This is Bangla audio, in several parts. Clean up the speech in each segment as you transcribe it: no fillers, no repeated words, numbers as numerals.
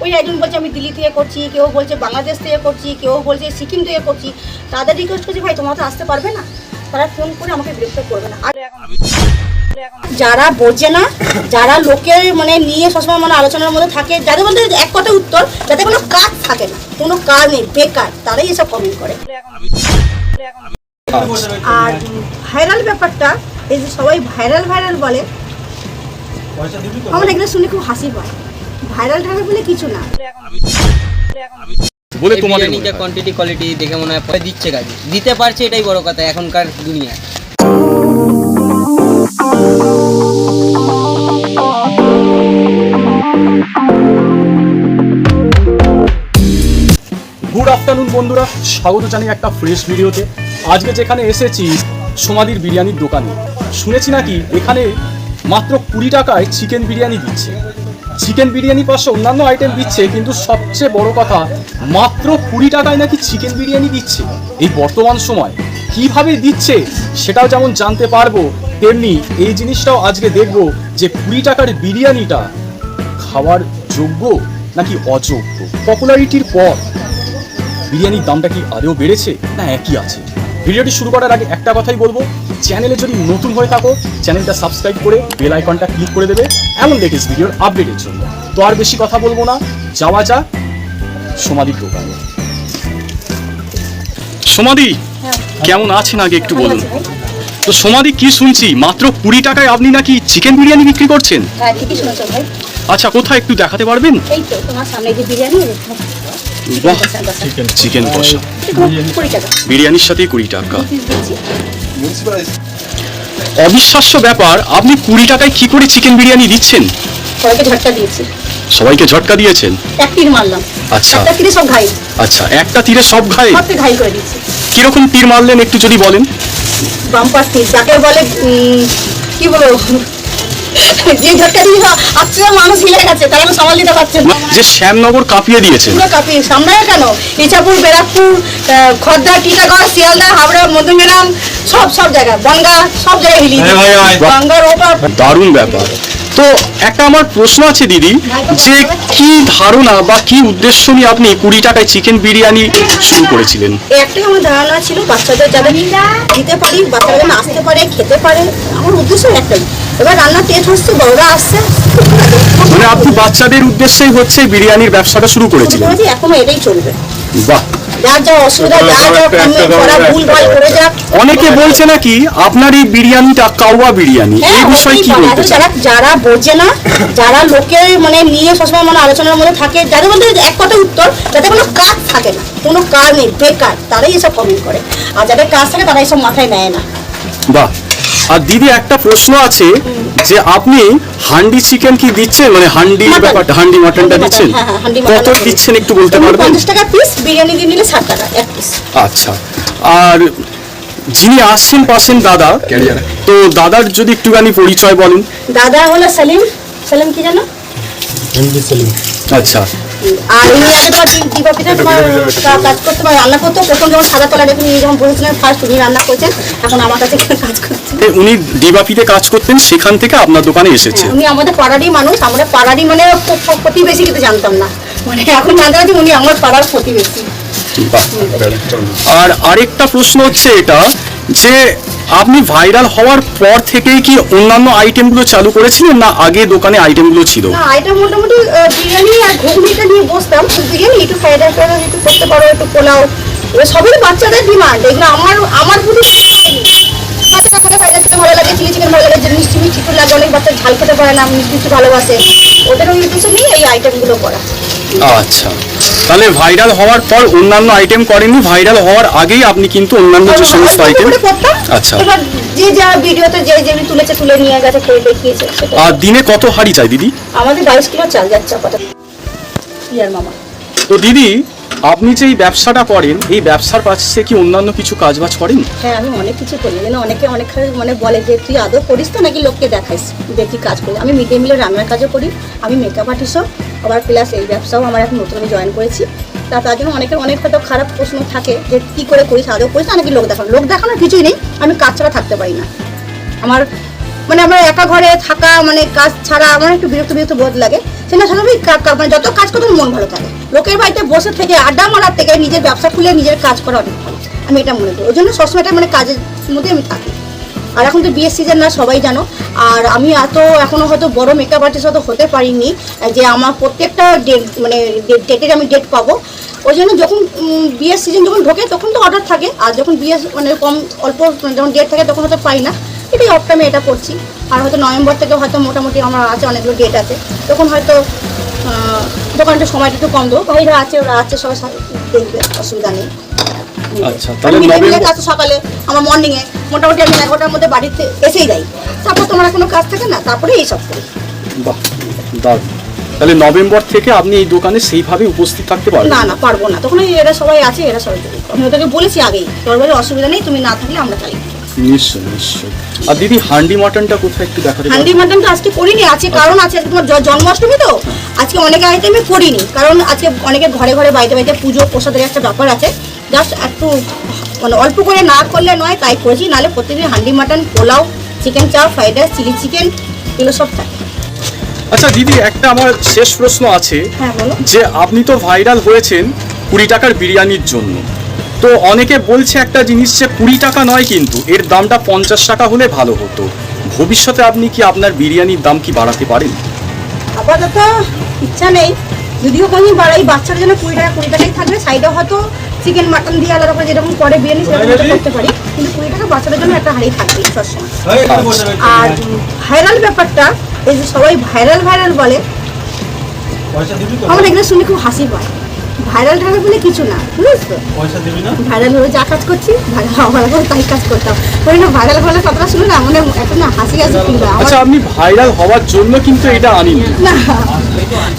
ওই একজন বলছে আমি দিল্লি থেকে করছি, কেউ বলছে বাংলাদেশ থেকে করছি, কেউ বলছে সিকিম থেকে করছি। তাদের রিকোয়েস্ট করছি ভাই তোমরা তো আসতে পারবে না, তারা ফোন করে আমাকে বিরক্ত করবে না। আর যারা বোঝে না, যারা লোকের মানে নিয়ে সবসময় মানে আলোচনার মধ্যে থাকে, যাদের মধ্যে এক কথা উত্তর, যাদের কোনো কাজ থাকে না, কোনো কাজ নেই, বেকার, তারাই এসব কমেন্ট করে। আর ভাইরাল ব্যাপারটা, এই যে সবাই ভাইরাল ভাইরাল বলে, আমার এগুলো শুনে খুব হাসি পায়। ভাইরাল ঠাকুর বলে কিছু না, বলে তোমাদের নিজে কোয়ান্টিটি কোয়ালিটি দেখে মনে হয় পয়সা দিচ্ছে, কাজে দিতে পারছে, এটাই বড় কথা এখনকার দুনিয়ায়। গুড আফটারনুন বন্ধুরা, স্বাগত জানাই একটা ফ্রেশ ভিডিওতে। আজকে যেখানে এসেছি সমাধির বিরিয়ানির দোকানে, শুনেছি নাকি এখানে মাত্র 20 টাকায় চিকেন বিরিয়ানি দিচ্ছে। চিকেন বিরিয়ানি পাশে অন্যান্য আইটেম দিচ্ছে, কিন্তু সবচেয়ে বড় কথা মাত্র 20 টাকায় নাকি চিকেন বিরিয়ানি দিচ্ছে। এই বর্তমান সময় কিভাবে দিচ্ছে সেটাও যেমন জানতে পারবো, তেমনি এই জিনিসটাও আজকে দেখবো যে 20 টাকার বিরিয়ানিটা খাওয়ার যোগ্য নাকি অযোগ্য। পপুলারিটির পর বিরিয়ানির দামটা কি আদৌ বেড়েছে না একই আছে? ভিডিওটি শুরু করার আগে একটা কথাই বলবো, চ্যানেলে যদি নতুন হয়ে থাকো চ্যানেলটা সাবস্ক্রাইব করে বেল আইকনটা ক্লিক করে দেবে এমন লেটেস্ট ভিডিওর আপডেটের জন্য। তো আর বেশি কথা বলবো না, যাওয়া যাক সমাধির দোকানে। সমাধি কেমন আছেন আগে একটু বলুন তো। সমাধি কি শুনছি মাত্র 20 টাকায় আপনি নাকি চিকেন বিরিয়ানি বিক্রি করছেন? হ্যাঁ ঠিকই শুনেছো ভাই। আচ্ছা, কোথায় একটু দেখাতে পারবেন? এই তো তোমার সামনে যে বিরিয়ানি, বাহ, চিকেন কষা বিরিয়ানির সাথে 20 টাকা। অবিশ্বাস্য ব্যাপার, আপনি 20 টাকায় কি করে চিকেন বিরিয়ানি দিচ্ছেন? সবাইকে ঝটকা দিয়েছি। সবাইকে ঝটকা দিয়েছেন? এক তীর মারলাম। আচ্ছা, একটা তীরে সব ঘাই। আচ্ছা, একটা তীরে সব ঘায়ে? সবকে ঘাই করে দিচ্ছি। কিরকম তীর মারলেন একটু যদি বলেন? বাম্পার তীর, যাকে বলে কি বলবো, যে ঝটকা দিয়ে আসছে মানুষ হিলে গেছে, তারা তো সামাল দিতে পারছে না। যে শ্যামনগর কাঁপিয়ে দিয়েছেন? পুরো কাঁপিয়ে, সামনে কেন, ইছাপুর, ব্যারাকপুর, খড়দা, টিটাগড়, শিয়ালদা, হাওড়া, মধ্যমগ্রাম, সব জায়গায়, বনগা, সব জায়গায় হিলিয়ে দিয়েছে। গঙ্গার ওপার। দারুণ ব্যাপার। তো একটা আমার প্রশ্ন আছে দিদি, যে কি ধারণা বা কি উদ্দেশ্য নিয়ে আপনি 20 টাকায় চিকেন বিরিয়ানি শুরু করেছিলেন? একটাই আমার ধারণা ছিল, বাচ্চাদের যাতে দিতে পারি, বাচ্চারা যেন আসতে পারে, খেতে পারে, আমার উদ্দেশ্য একটাই। এবার রান্নার টেস্ট হচ্ছে, বড়রা আসছে, মানে আপনি বাচ্চাদের উদ্দেশ্যেই হচ্ছে বিরিয়ানির ব্যবসাটা শুরু করেছিলেন? এখনো এটাই চলবে। বাহ। যা অসুবিধা, করে যাক। অনেকে বলছে নাকি আপনার এই বিরিয়ানিটা কাওয়া বিরিয়ানি, এই বিষয়ে কি বলতে চান? যারা বোঝে না, যারা লোকের মানে নিয়ে সবসময় মানে আলোচনার মধ্যে থাকে, যাদের মধ্যে এক কথা উত্তর, যাদের কোনো কাজ থাকে না, কোনো কাজ নেই, বেকার, তারাই এসব কমেন্ট করে। আর যাদের কাজ থাকে তারা এসব মাথায় নেয় না। বাহ। আর দিদি একটা প্রশ্ন আছে, যে আপনি হান্ডি চিকেন কি দিচ্ছেন, মানে হান্ডি ব্যাপারটা, হান্ডি মাটনটা দিচ্ছেন? কত দিচ্ছেন একটু বলতে পারবেন? 50 টাকা পিস, বিরিয়ানি দিয়ে নিলে 60 টাকা এক পিস। আচ্ছা। আর যিনি আসছেন পাশেন দাদা, তো দাদার যদি একটুখানি পরিচয় বলেন। দাদা হলো সালিম। সালিম কি জানো? আচ্ছা। আর উনি আগে তোমার দীপাপিতে তোমার কাজ করতে পারে, রান্না করতো। প্রথম যখন সাদা তলা দেখুন, যখন বলেছিলেন ফার্স্ট উনি রান্না করছেন, এখন আমার কাছে কাজ করছেন। উনি ডিবাপিতে কাজ করতেন, সেখান থেকে আপনার দোকানে এসেছে। উনি আমাদের পাড়ারই মানুষ, আমরা পাড়ারই মানে প্রতিবেশী, কিন্তু জানতাম না, মানে এখন জানতে পারছি উনি আমার পাড়ার প্রতিবেশী। আর আরেকটা প্রশ্ন হচ্ছে এটা, যে আপনি ভাইরাল হওয়ার পর থেকেই কি অন্যান্য আইটেমগুলো চালু করেছিলেন, না আগে দোকানে আইটেমগুলো ছিল? না, আইটেম মোটামুটি বিরিয়ানি আর ঘুগনিটা নিয়ে বসতাম। বিরিয়ানি একটু ফ্রাইড রাইস একটু করতে পারো, একটু পোলাও, এবার সবই বাচ্চাদের ডিমান্ড। এগুলো আমার বুঝি ভালো লাগে, চিলি চিকেন ভালো লাগে, মিষ্টি মিষ্টি একটু লাগে, অনেক বাচ্চা ঝাল খেতে পারে না, মিষ্টি মিষ্টি ভালোবাসে, ওদের ওই উদ্দেশ্য নিয়ে এই আইটেমগুলো করা। আচ্ছা, তাহলে ভাইরাল হওয়ার পর অন্যান্য আইটেম করেননি, ভাইরাল হওয়ার আগেই আপনি কিন্তু অন্যান্য যে সমস্ত আইটেম। আচ্ছা। এবার যে যা ভিডিওতে যে তুলেছে, তুলে নিয়ে গেছে, খেয়ে দেখিয়েছে। আর দিনে কত হাঁড়ি চাই দিদি? আমাদের 22 কিলো চাল যাচ্ছে আপাতত। ইয়ার মামা। তো দিদি, আপনি যে এই ব্যবসাটা করেন, এই ব্যবসার পাশে কি অন্যান্য কিছু কাজবাজ করেন? হ্যাঁ, আমি অনেক কিছু করি। যেন অনেকে মানে বলে যে তুই আদৌ করিস তো নাকি লোককে দেখাইস, দেখি কাজ করি। আমি মিড ডে মিলের রান্নার কাজও করি, আমি মেকআপ আর্টিস্টও, আবার প্লাস এই ব্যবসাও আমার এখন নতুন আমি জয়েন করেছি। তার জন্য অনেকের অনেক হয়তো খারাপ প্রশ্ন থাকে যে কী করে করিস, আদৌ করিস না নাকি লোক দেখানোর কিছুই নেই। আমি কাজ ছাড়া থাকতে পারি না। আমার একা ঘরে থাকা, মানে কাজ ছাড়া আমার একটু বিরক্ত বোধ লাগে। সেটা স্বাভাবিক মানে যত কাজ করতে মন ভালো থাকে। লোকের বাড়িতে বসে থেকে আড্ডা মারার থেকে নিজের ব্যবসা খুলে নিজের কাজ করা অনেক ভালো, আমি এটা মনে করি। ওই জন্য সবসময় মানে কাজের মধ্যে আমি থাকি। আর এখন তো বিয়ের সিজন না, সবাই জানো। আর আমি এখনো হয়তো বড় মেকআপ আর্টিস্ট হয়তো হতে পারিনি যে আমার প্রত্যেকটা ডেট মানে ডেটের আমি ডেট পাবো। ওই জন্য যখন বিয়ের সিজন যখন ঢোকে তখন তো অর্ডার থাকে, আর যখন বিয়ে মানে কম অল্প যখন ডেট থাকে তখন হয়তো পাই না। এটাই অফ টাইমে এটা করছি। আর হয়তো নভেম্বর থেকে হয়তো মোটামুটি আমার আছে, অনেকগুলো ডেট আছে, তখন হয়তো দোকানটা সময়টা একটু কম দেবো। ভাইরা আছে, ওরা আছে, সবাই দেখবে, অসুবিধা নেই। আচ্ছা, আমি তাহলে মিলে নভেম্বর কাজ সকালে আমার মর্নিংয়ে মোটামুটি আমি 11টার মধ্যে বাড়িতে এসেই যাই। তারপর তোমার কোনো কাজ থাকে না, তারপরে এইসব করি। বাহ, দারুণ। তাহলে নভেম্বর থেকে আপনি এই দোকানে সেইভাবে উপস্থিত থাকতে পারবেন? না পারবো না, তখন এরা সবাই আছে, এরা সবাই দেবে। আমি ওদেরকে বলেছি আগেই, তোর বাড়ির অসুবিধা নেই, তুমি না থাকলে আমরা চালাই। নিশ্চয় নিশ্চয়। আর দিদি, হান্ডি মাটনটা কোথায় একটু দেখাতে পারবেন? হান্ডি মাটন তো আজকে করিনি, আছে কারণ আছে আজকে তোমার জন্মাষ্টমী, তো আজকে অনেক আইটেমে করিনি, কারণ আজকে অনেকে ঘরে ঘরে বাড়িতে বাড়িতে পুজো প্রসাদের একটা ব্যাপার আছে। জাস্ট একটু মানে অল্প করে না করলে নয়, তাই করেছি। নাহলে প্রতিদিন হান্ডি মাটন, পোলাও, চিকেন চাপ, ফ্রাইড রাইস, চিলি চিকেন, এগুলো সব থাকে। আচ্ছা দিদি, একটা আমার শেষ প্রশ্ন আছে। হ্যাঁ বলো। যে আপনি তো ভাইরাল হয়েছেন 20 টাকার বিরিয়ানির জন্য, তো অনেকে বলছে একটা জিনিস যে 20 টাকা নয়, কিন্তু এর দামটা 50 টাকা হলে ভালো হতো। ভবিষ্যতে আপনি কি আপনার বিরিয়ানির দাম কি বাড়াতে পারেন? আপাতত ইচ্ছা নেই, যদিও কোনোদিন বাড়াই। বাচ্চার জন্য 20 টাকাই থাকবে, সাইডে হয়তো চিকেন মাটন দিয়ে আলাদা করে যেরকম করে বিরিয়ানি সেরকম করতে পারি, কিন্তু 20 টাকা বাচ্চাদের জন্য একটা হাঁড়ি থাকবে সবসময়। আর ভাইরাল ব্যাপারটা, এই যে সবাই ভাইরাল বলে, আমার এগুলো শুনে খুব হাসি পায়। ভাইরাল বলে কিছু না, বুঝছো? ভাইরাল হয়ে যা কাজ করছি, ভাইরাল হওয়ার আগে তাই কাজ করতাম। ওই না ভাইরাল হলে কথাটা শুনে না মানে একটা না হাসি ফিল হয়। আচ্ছা, আপনি ভাইরাল হওয়ার জন্য কিন্তু এটা আনিনি না,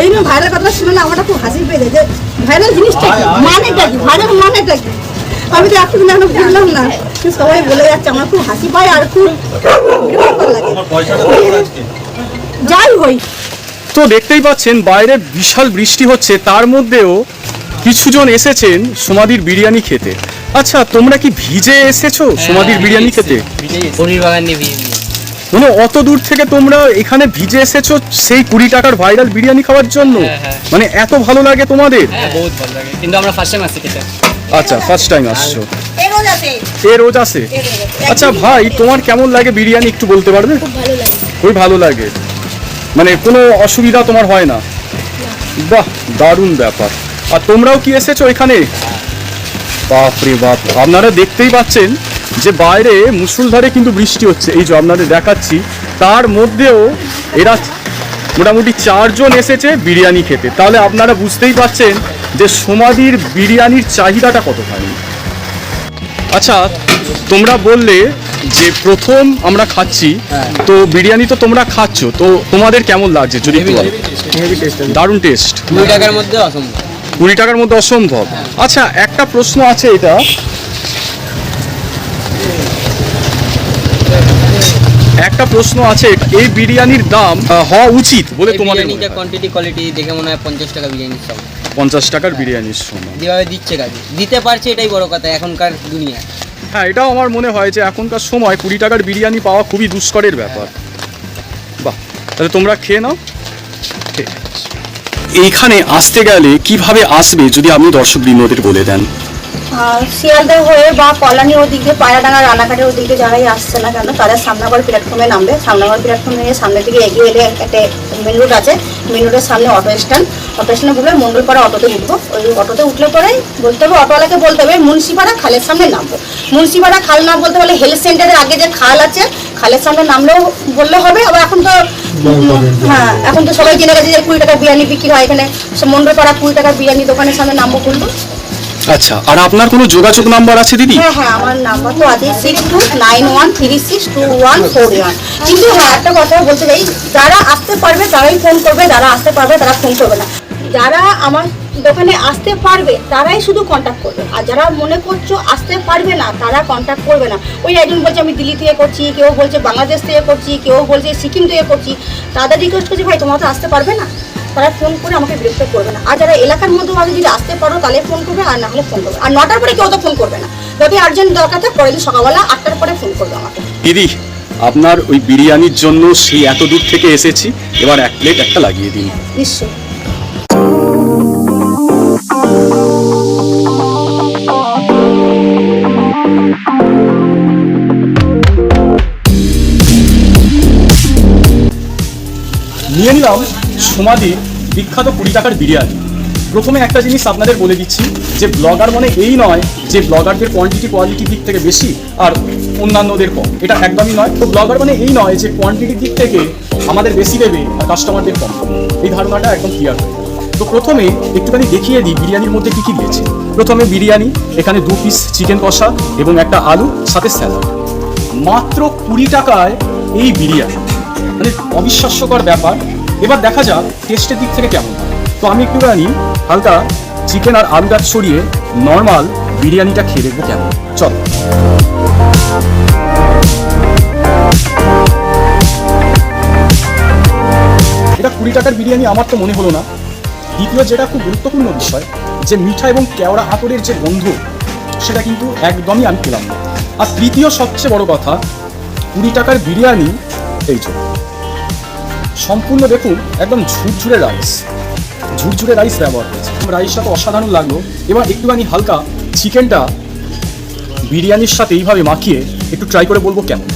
এই জন্য ভাইরাল কথা শুনে না আমার খুব হাসি পেয়ে যায় যে ভাইরাল জিনিসটা কি, মানেটা কি, ভাইরাল মানেটা কি। আমি তো এতদিন এখনো বুঝলাম না, সবাই বলে যাচ্ছে, আমার খুব হাসি পায় আর খুব বিরক্ত লাগে। যাই হই, তো দেখতেই পাচ্ছেন বাইরে বিশাল বৃষ্টি হচ্ছে, তার মধ্যেও কিছুজন এসেছেন সমাধির বিরিয়ানি খেতে। আচ্ছা, তোমরা কি ভিজে এসেছো সমাধির বিরিয়ানি খেতে? পনির বাগান নিয়ে বিয়ে মানে অত দূর থেকে তোমরা এখানে ভিজে এসেছো সেই 20 টাকার ভাইরাল বিরিয়ানি খাওয়ার জন্য? মানে এত ভালো লাগে তোমাদের? বহুত ভালো লাগে, কিন্তু আমরা ফার্স্ট টাইম আসছি খেতে। আচ্ছা, ফার্স্ট টাইম আসছো? এই রোজ আছে, এ রোজ আসে? আচ্ছা ভাই, তোমার কেমন লাগে বিরিয়ানি একটু বলতে পারবে? খুব ভালো লাগে। খুবই ভালো লাগে, মানে কোনো অসুবিধা তোমার হয় না? বাহ, দারুণ ব্যাপার। আর তোমরাও কি এসেছো এখানে? বাপরে বাপ, আপনারা দেখতেই পাচ্ছেন যে বাইরে মুষলধারে কিন্তু বৃষ্টি হচ্ছে, এই যে আপনাদের দেখাচ্ছি, তার মধ্যেও এরা মোটামুটি 4 জন এসেছে বিরিয়ানি খেতে। তাহলে আপনারা বুঝতেই পাচ্ছেন যে সমাধির বিরিয়ানির চাহিদাটা কতখানি। আচ্ছা, তোমরা বললে যে প্রথম আমরা খাচ্ছি, তো বিরিয়ানি তো তোমরা খাচ্ছ, তো তোমাদের কেমন লাগছে যদি একটু বলো? দারুণ টেস্ট। 20 টাকার মধ্যে অসম্ভব। 20 টাকার মধ্যে অসম্ভব। আচ্ছা, একটা প্রশ্ন আছে, এটা একটা প্রশ্ন আছে, এই বিরিয়ানির দাম হওয়া উচিত বলে তোমাদের মনে হয়? কোয়ান্টিটি কোয়ালিটি দেখে মনে হয় 50 টাকা বিরিয়ানির সব। 50 টাকার বিরিয়ানির সময় যেভাবে দিচ্ছে কাজে দিতে পারছে, এটাই বড় কথা এখনকার দুনিয়ায়। হ্যাঁ, এটাও আমার মনে হয় যে এখনকার সময় 20 টাকার বিরিয়ানি পাওয়া খুবই দুষ্করের ব্যাপার। বাহ, তাহলে তোমরা খেয়ে নাও। ঠিক আছে। এইখানে আসতে গেলে কিভাবে আসবে যদি আপনি দর্শক বৃন্দদের বলে দেন? শিয়ালদা হয়ে বা কল্যাণী ওদিকে, পায়রাডাঙ্গা, রানাঘাটের ওদিকে যারাই আসছে না কেন, তারা সামনাগড় প্ল্যাটফর্মে নামবে। সামনাগড় প্ল্যাটফর্মে সামনের দিকে এগিয়ে এলে একটা মেন রোড আছে, মেন রোডের সামনে অটো স্ট্যান্ড, অটো স্ট্যান্ডে বলবে মন্ডলপাড়া অটোতে উঠবো। ওই অটোতে উঠলে পরে বলতে হবে, অটোওয়ালাকে বলতে হবে মুন্সিপাড়া খালের সামনে নামবো। মুন্সিপাড়া খাল না বলতে পারলে হেলথ সেন্টারের আগে যে খাল আছে, খালের সামনে নামলেও বললে হবে। আবার এখন তো হ্যাঁ, এখন তো সবাই জেনে গেছে যে 20 টাকার বিরিয়ানি বিক্রি হয় এখানে। মন্ডলপাড়া 20 টাকার বিরিয়ানি দোকানের সামনে নামবো বলবো। আচ্ছা, আর আপনার কোনো যোগাযোগ নাম্বার আছে দিদি? হ্যাঁ, আমার নাম্বার তো আছে 6291362141। কিন্তু হ্যাঁ, একটা কথা বলতে চাই, যারা আসতে পারবে তারাই ফোন করবে, যারা আসতে পারবে তারা ফোন করবে না। যারা আমার দোকানে আসতে পারবে তারাই শুধু কন্ট্যাক্ট করবে, আর যারা মনে করছো আসতে পারবে না তারা কন্ট্যাক্ট করবে না। ওই একজন বলছে আমি দিল্লি থেকে করছি, কেউ বলছে বাংলাদেশ থেকে করছি, কেউ বলছে সিকিম থেকে করছি, তাদের রিকোয়েস্ট করছি ভাই তোমরা তো আসতে পারবে না, তারা ফোন করে আমাকে বিরক্ত করবে না। আর যারা এলাকার মধ্যে ভাবে যদি আসতে পারো তাহলে ফোন করবে, আর না হলে ফোন করবে। আর 9টার পরে কেউ তো ফোন করবে না, যদি আর্জেন্ট দরকার থাকে পরের দিন সকালবেলা 8টার পরে ফোন করবে আমাকে। দিদি, আপনার ওই বিরিয়ানির জন্য সেই এত দূর থেকে এসেছি, এবার এক প্লেট একটা লাগিয়ে দিন। নিশ্চয়। নিয়ে নিলাম সমাধির বিখ্যাত 20 টাকার বিরিয়ানি। প্রথমে একটা জিনিস আপনাদের বলে দিচ্ছি যে ব্লগার মানে এই নয় যে ব্লগারদের কোয়ালিটির দিক থেকে বেশি আর অন্যান্যদের কম, এটা একদমই নয়। তো ব্লগার মানে এই নয় যে কোয়ান্টিটির দিক থেকে আমাদের বেশি দেবে আর কাস্টমারদের কম দেবে, এই ধারণাটা একদম ক্লিয়ার হয়ে গেল। তো প্রথমে একটুখানি দেখিয়ে দিই বিরিয়ানির মধ্যে কী কী দিয়েছে। প্রথমে বিরিয়ানি, এখানে 2 পিস চিকেন কষা এবং একটা আলু, সাথে স্যালাড। মাত্র 20 টাকায় এই বিরিয়ানি, মানে অবিশ্বাস্যকর ব্যাপার। এবার দেখা যাক টেস্টের দিক থেকে কেমন হয়। তো আমি একটুখানি হালকা চিকেন আর আলুটা ছড়িয়ে নর্মাল বিরিয়ানিটা খেয়ে দেখবো কেমন। চল। এটা 20 টাকার বিরিয়ানি আমার তো মনে হলো না। দ্বিতীয় যেটা খুব গুরুত্বপূর্ণ বিষয়, যে মিঠা এবং কেওড়া আতরের যে গন্ধ, সেটা কিন্তু একদমই আমি পেলাম না। আর তৃতীয় সবচেয়ে বড় কথা, 20 টাকার বিরিয়ানি এই যে সম্পূর্ণ দেখুন একদম ঝুরঝুরে রাইস ব্যবহার হয়েছে। রাইসটা তো অসাধারণ লাগলো। এবার একটুখানি হালকা চিকেনটা বিরিয়ানির সাথে এইভাবে মাখিয়ে একটু ট্রাই করে বলবো কেমন।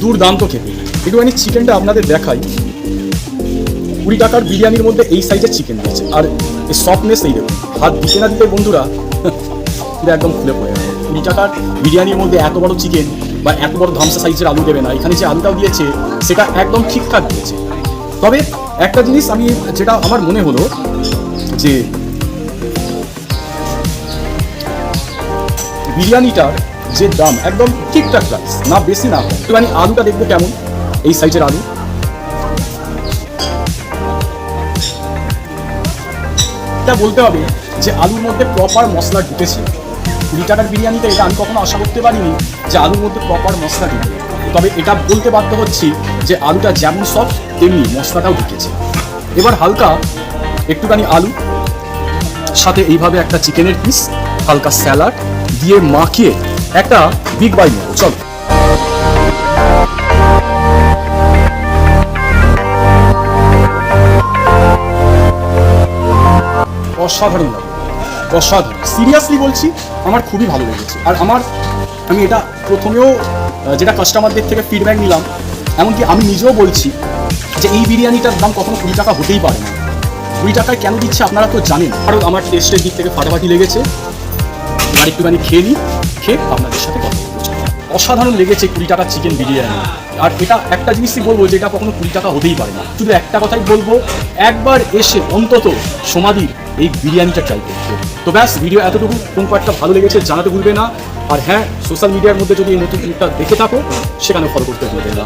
দুর্দান্ত খেতে। একটুখানি চিকেনটা আপনাদের দেখাই। 20 টাকার বিরিয়ানির মধ্যে এই সাইজের চিকেন দিয়েছে, আর এই সফটনেস এই দেখুন, হাত দিতে না দিতে বন্ধুরা এটা একদম খুলে পড়ে গেল। 20 টাকার বিরিয়ানির মধ্যে এত বড় চিকেন বা এত বড় ধামসা সাইজের আলু দেবে না। এখানে যে আলুটাও দিয়েছে সেটা একদম ঠিকঠাক দিয়েছে। তবে একটা জিনিস আমি যেটা আমার মনে হলো যে বিরিয়ানিটার যে দাম একদম ঠিকঠাক প্রাইস, না বেশি না কম। একটুখানি আলুটা দেখবো কেমন, এই সাইজের আলু। এটা বলতে হবে যে আলুর মধ্যে প্রপার মশলা ঢুকেছে। 20 টাকার বিরিয়ানিতে এটা আমি কখনো আশা করতে পারিনি যে আলুর মধ্যে প্রপার মশলা ঢুকে। তবে এটা বলতে বাধ্য হচ্ছি যে আলুটা যেমন সফট তেমনি মশলাটাও ঢুকেছে। এবার হালকা একটুখানি আলু, সাথে এইভাবে একটা চিকেনের পিস, হালকা স্যালাড দিয়ে মাখিয়ে একটা বিগ বাই নেব। চল। অসাধারণ লাগে, অসাধারণ। সিরিয়াসলি বলছি, আমার খুবই ভালো লেগেছে। আর আমি এটা প্রথমেও যেটা কাস্টমারদের থেকে ফিডব্যাক নিলাম, এমনকি আমি নিজেও বলছি যে এই বিরিয়ানিটার দাম কখনো 20 টাকা হতেই পারে না। 20 টাকায় কেন দিচ্ছে আপনারা তো জানেন। কারণ আমার টেস্টের দিক থেকে ফাটাফাটি লেগেছে। এবার একটুখানি খেয়ে নিই, খেয়ে আপনাদের সাথে কথা বলবো। অসাধারণ লেগেছে 20 টাকার চিকেন বিরিয়ানি। আর এটা একটা জিনিসই বলবো যে এটা কখনো 20 টাকা হতেই পারে না। শুধু একটা কথাই বলবো, একবার এসে অন্তত সমাধির এই বিরিয়ানিটা ট্রাই করতে। তো ব্যাস, ভিডিও এতটুকু। কোন পার্টটা ভালো লেগেছে জানাতে ভুলবে না। আর হ্যাঁ, সোশ্যাল মিডিয়ার মধ্যে যদি এই নতুন ক্লিপটা দেখে থাকো, সেখানে ফলো করতে ভুলবে না।